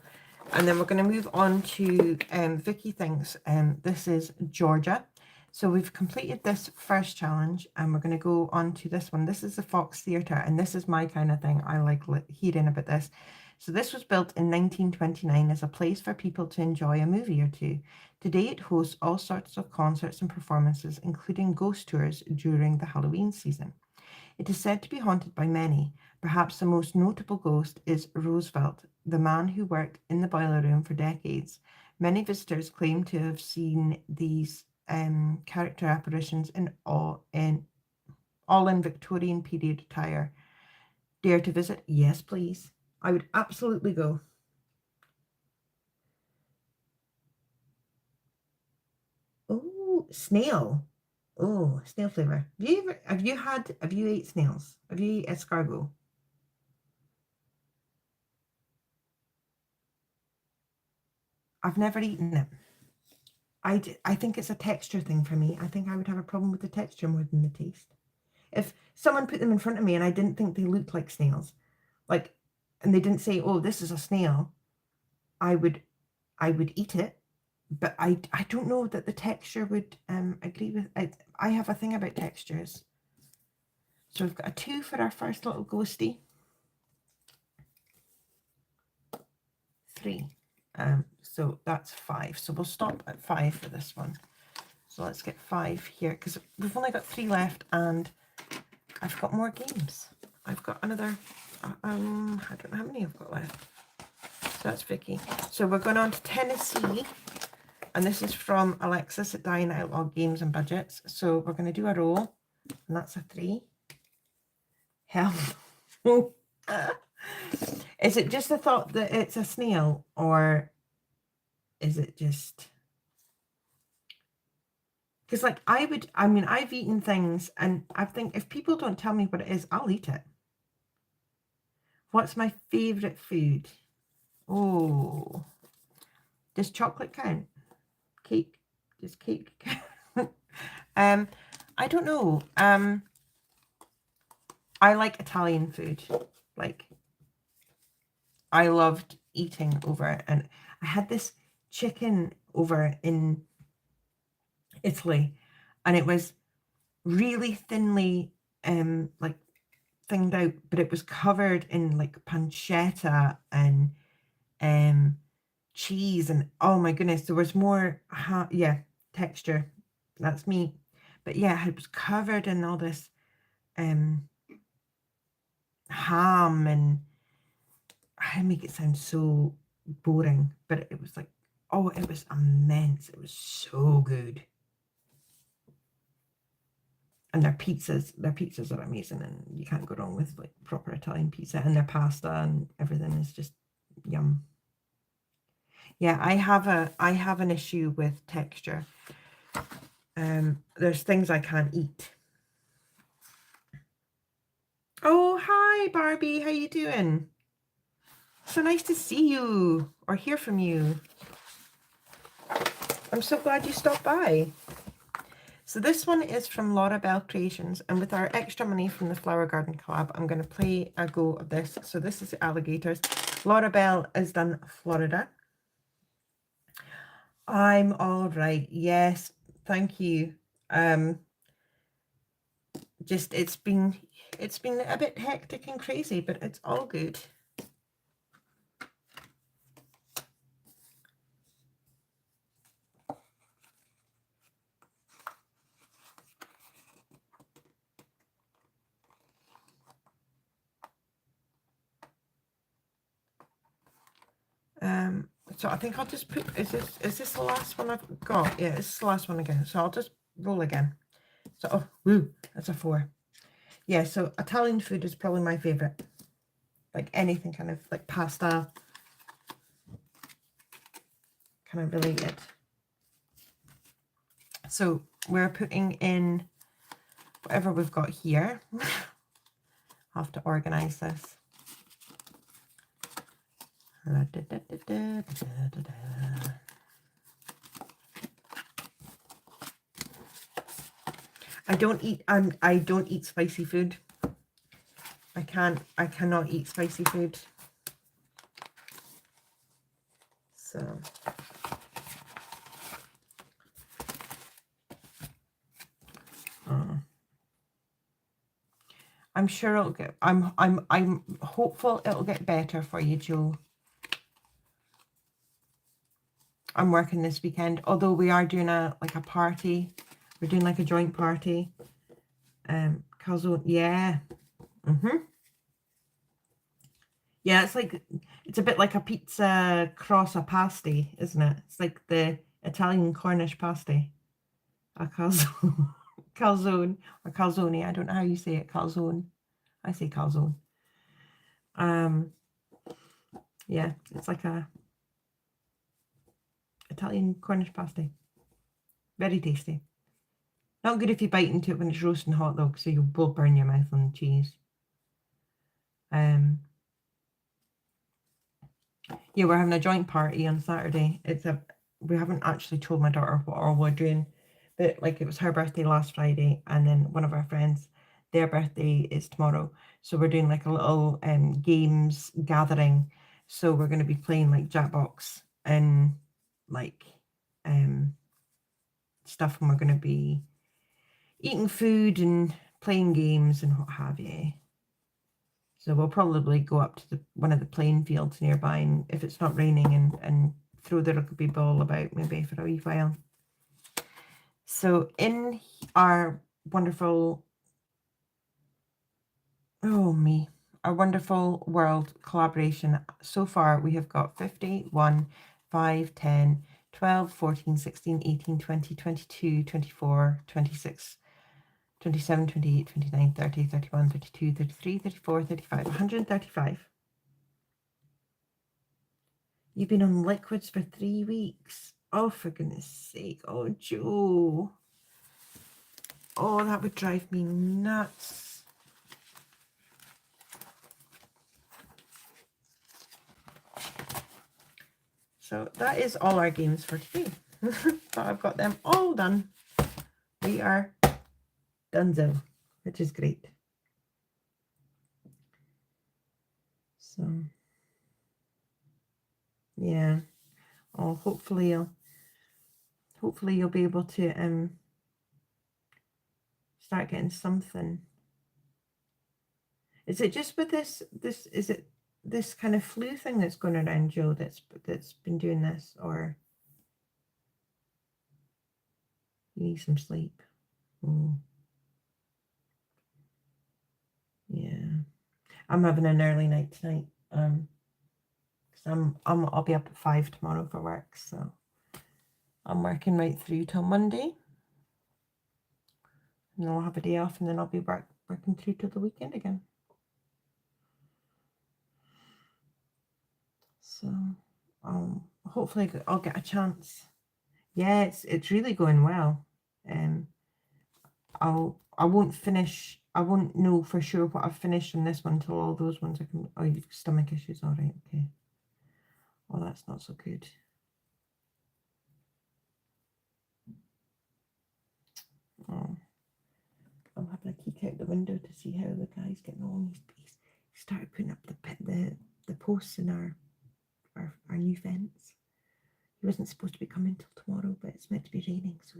And then we're going to move on to Vicky thinks this is Georgia. So we've completed this first challenge, and we're going to go on to this one. This is the Fox Theatre, and this is my kind of thing. I like hearing about this. So this was built in 1929 as a place for people to enjoy a movie or two. Today it hosts all sorts of concerts and performances, including ghost tours during the Halloween season. It is said to be haunted by many. Perhaps the most notable ghost is Roosevelt, the man who worked in the boiler room for decades. Many visitors claim to have seen these character apparitions all in Victorian period attire. Dare to visit? Yes, please. I would absolutely go. Oh, snail. Oh, snail flavor. Have you ate snails? Have you eaten escargot? I've never eaten it. I think it's a texture thing for me. I think I would have a problem with the texture more than the taste. If someone put them in front of me and I didn't think they looked like snails, like, and they didn't say, "Oh, this is a snail," I would eat it. But I don't know that the texture would agree with it. I have a thing about textures. So we've got a 2 for our first little ghosty. 3. So that's 5. So we'll stop at 5 for this one. So let's get 5 here, because we've only got 3 left, and I've got more games. I've got another, I don't know how many I've got left. So that's Vicky. So we're going on to Tennessee, and this is from Alexis at Dying Outlaw Games and Budgets. So we're going to do a roll, and that's a 3. Hell. Is it just the thought that it's a snail, or is it just... Because, like, I've eaten things, and I think if people don't tell me what it is, I'll eat it. What's my favourite food? Oh, does chocolate count? Cake? Does cake count? I don't know. I like Italian food. Like, I loved eating over it, and I had this chicken over in Italy, and it was really thinly like thinned out, but it was covered in like pancetta and cheese, and oh my goodness, there was more texture. That's me. But yeah, it was covered in all this ham, and I make it sound so boring, but it was like, oh, it was immense. It was so good. And their pizzas are amazing, and you can't go wrong with like proper Italian pizza, and their pasta and everything is just yum. Yeah, I have an issue with texture. There's things I can't eat. Oh, hi Barbie, how you doing? So nice to see you or hear from you. I'm so glad you stopped by. So this one is from Laura Bell Creations, and with our extra money from the Flower Garden collab, I'm going to play a go of this. So this is alligators. Laura Bell has done Florida. I'm all right. Yes, thank you. Just it's been a bit hectic and crazy, but it's all good. So I think I'll just put, is this the last one I've got? Yeah, it's the last one again. So I'll just roll again. So, oh, woo, that's a 4. Yeah, so Italian food is probably my favorite. Like anything kind of like pasta, kind of related. So we're putting in whatever we've got here. I'll have to organize this. I don't eat spicy food. I cannot eat spicy food. So I'm sure it'll get, I'm hopeful it'll get better for you, Joe. I'm working this weekend, although we are doing a party. We're doing like a joint party. Calzone, yeah. Yeah, it's a bit like a pizza cross a pasty, isn't it? It's like the Italian Cornish pasty. A calzone. Calzone or calzone. I don't know how you say it. Calzone. I say calzone. Yeah, it's like a Italian Cornish pasty. Very tasty. Not good if you bite into it when it's roasting hot though, so you will burn your mouth on the cheese. Yeah, we're having a joint party on Saturday. We haven't actually told my daughter what all we're doing, but like it was her birthday last Friday, and then one of our friends, their birthday is tomorrow. So we're doing like a little games gathering. So we're going to be playing like Jackbox and like stuff, and we're going to be eating food and playing games and what have you. So we'll probably go up to one of the playing fields nearby, and if it's not raining, and throw the rugby ball about maybe for a wee while. So in our wonderful, our wonderful world collaboration, so far we have got 50, 1, 5, 10, 12, 14, 16, 18, 20, 22, 24, 26, 27, 28, 29, 30, 31, 32, 33, 34, 35, 135. You've been on liquids for 3 weeks. Oh, for goodness sake. Oh, Joe. Oh, that would drive me nuts. So that is all our games for today. But I've got them all done. We are donezo, which is great. So, yeah. Oh, hopefully you'll be able to start getting something. Is it just with is it this kind of flu thing that's going around, Joe, that's been doing this, or you need some sleep? Oh, yeah. I'm having an early night tonight. Because I'll be up at 5 tomorrow for work, so I'm working right through till Monday. And then I'll have a day off, and then I'll be working through till the weekend again. So hopefully I'll get a chance. Yeah, it's really going well. I won't know for sure what I've finished on this one until all those ones I can. Oh, you've stomach issues, all right, okay. Well, that's not so good. Oh, I'm having a peek out the window to see how the guy's getting on. He's started putting up the posts in our new fence. He wasn't supposed to be coming till tomorrow, but it's meant to be raining, so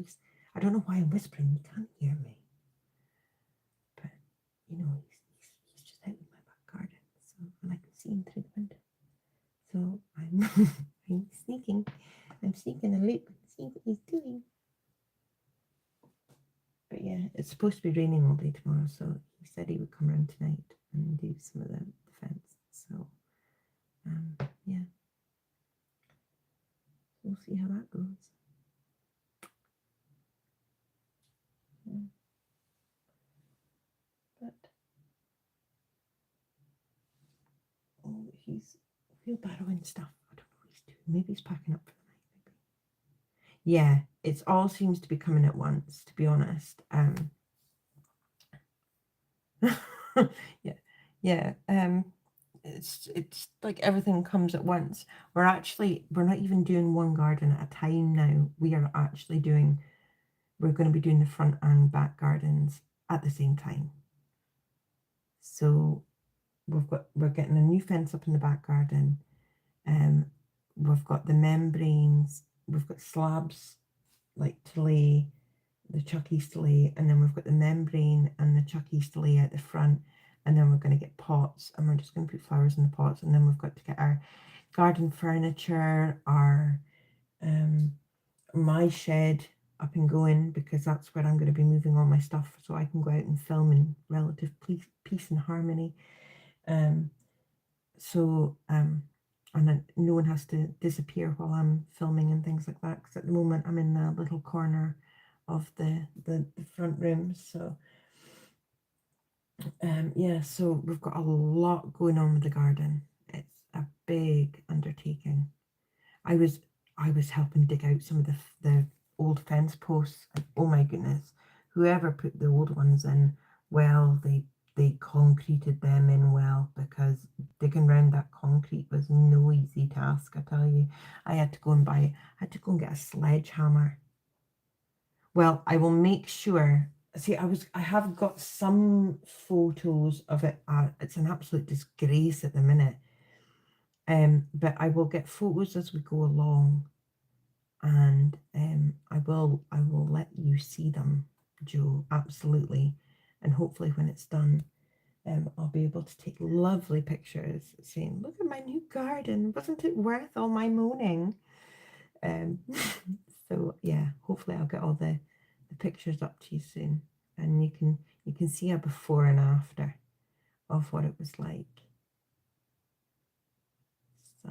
I don't know why I'm whispering. You can't hear me, but you know he's just out in my back garden, so and I can see him through the window. So I'm I'm sneaking a look, see what he's doing. But yeah, it's supposed to be raining all day tomorrow, so he said he would come around tonight and do some of the fence. So yeah, we'll see how that goes. Yeah. But he's wheelbarrowing stuff. I don't know what he's doing. Maybe he's packing up for the night. Maybe. Yeah, it all seems to be coming at once. To be honest. Yeah. It's like everything comes at once. We're not even doing one garden at a time now. We're going to be doing the front and back gardens at the same time. So we're getting a new fence up in the back garden. We've got the membranes, we've got slabs like to lay, the chuckies to lay, and then we've got the membrane and the chuckies to lay at the front, and then we're going to get pots, and we're just going to put flowers in the pots, and then we've got to get our garden furniture, our my shed up and going, because that's where I'm going to be moving all my stuff so I can go out and film in relative peace and harmony. And then no one has to disappear while I'm filming and things like that, because at the moment I'm in the little corner of the front room. So yeah, so we've got a lot going on with the garden. It's a big undertaking. I was helping dig out some of the old fence posts, and oh my goodness, whoever put the old ones in, well, they concreted them in well, because digging around that concrete was no easy task, I tell you. I had to go and get a sledgehammer. Well, I will make sure. See, I have got some photos of it. It's an absolute disgrace at the minute. But I will get photos as we go along, and I will let you see them, Joe, absolutely. And hopefully when it's done, I'll be able to take lovely pictures saying, look at my new garden, wasn't it worth all my moaning? So yeah, hopefully I'll get all the pictures up to you soon, and you can see a before and after of what it was like. So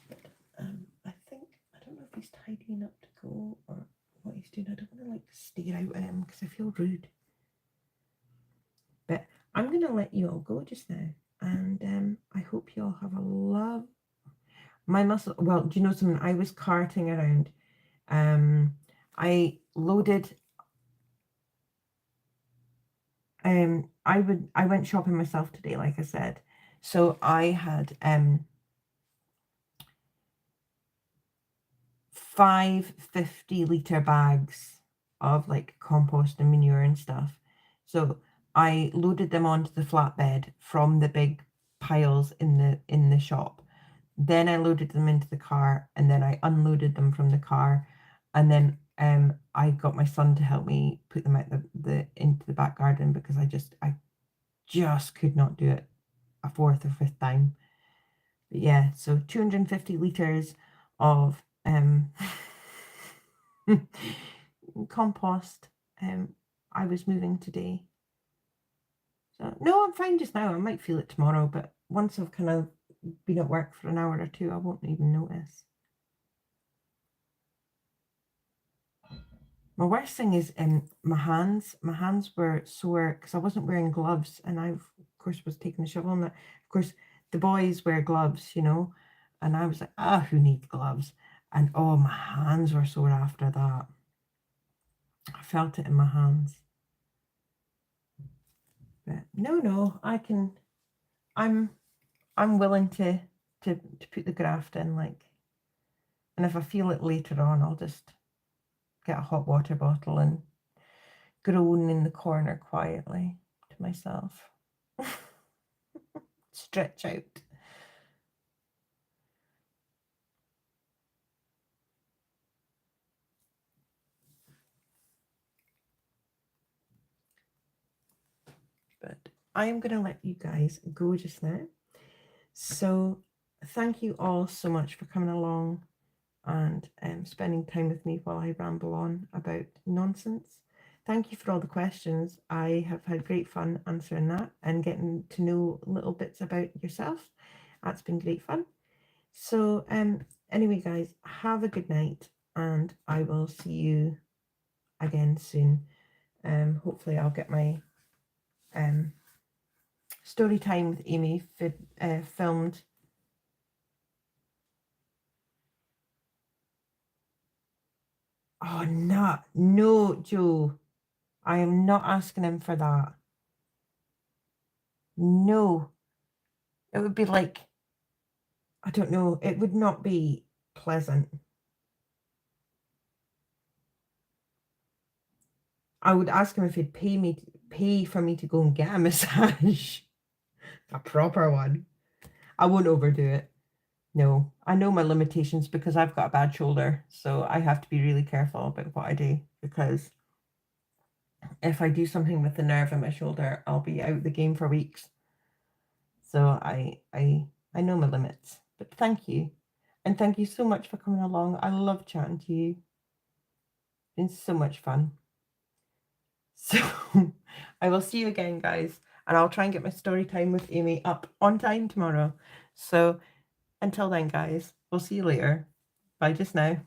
I don't know if he's tidying up to go or what he's doing. I don't want to like stare out at him because I feel rude. But I'm going to let you all go just now, and I hope you all have a love. My muscle. Well, do you know something? I was carting around. I loaded. I went shopping myself today, like I said. So I had 5 50-litre bags of like compost and manure and stuff. So I loaded them onto the flatbed from the big piles in the shop. Then I loaded them into the car, and then I unloaded them from the car, and then I got my son to help me put them out into the back garden because I just could not do it a fourth or fifth time. But yeah, so 250 litres of compost. I was moving today. So no, I'm fine just now. I might feel it tomorrow, but once I've kind of been at work for an hour or two, I won't even notice. My worst thing is my hands. My hands were sore because I wasn't wearing gloves, and I, of course, was taking the shovel. And of course, the boys wear gloves, you know, and I was like, who needs gloves? And oh, my hands were sore after that. I felt it in my hands. But no, I'm willing to put the graft in, like, and if I feel it later on, I'll just get a hot water bottle and groan in the corner quietly to myself. Stretch out. But I am going to let you guys go just now. So thank you all so much for coming along and spending time with me while I ramble on about nonsense. Thank you for all the questions. I have had great fun answering that and getting to know little bits about yourself. That's been great fun. So anyway, guys, have a good night, and I will see you again soon. Hopefully I'll get my story time with Amy filmed. Oh, no, Joe. I am not asking him for that. No. It would be like, I don't know, it would not be pleasant. I would ask him if he'd pay for me to go and get a massage. A proper one. I won't overdo it. No, I know my limitations because I've got a bad shoulder, so I have to be really careful about what I do, because if I do something with the nerve in my shoulder, I'll be out the game for weeks. So I know my limits. But thank you. And thank you so much for coming along. I love chatting to you. It's been so much fun. So I will see you again, guys. And I'll try and get my story time with Amy up on time tomorrow. So until then, guys, we'll see you later. Bye just now.